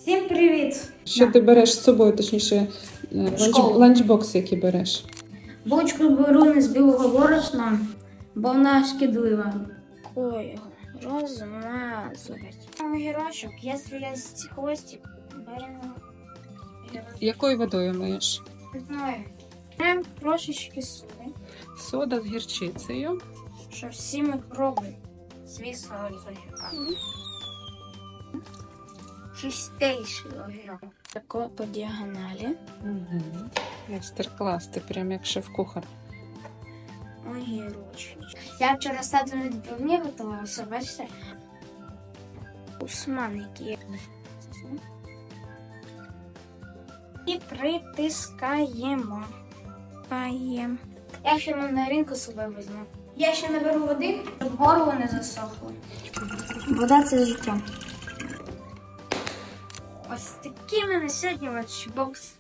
Всім привіт! Що ти береш з собою, точніше, ланчбокс, який береш? Булочку беру не з білого борошна, бо вона шкідлива. Ой, розмазувати. Огірочок, якщо я з хвостик, беремо. Якою водою миєш? Не знаю. Прям трошечки соли, Сода з гірчицею. щоб всі мікроби звісно з огірка. Чистейший огірок. Тако по діагоналі. Угу. Майстер-клас, ти прям як шеф-кухар. Огірочки. Я вчора стату на відбивні готувалася, бачите? Усманики. І притискаємо. Я ще мандаринку з собою візьму. Я ще наберу води, щоб горло не засохло. Вода – це життя. Ось такий в мене сьогодні ланчбокс.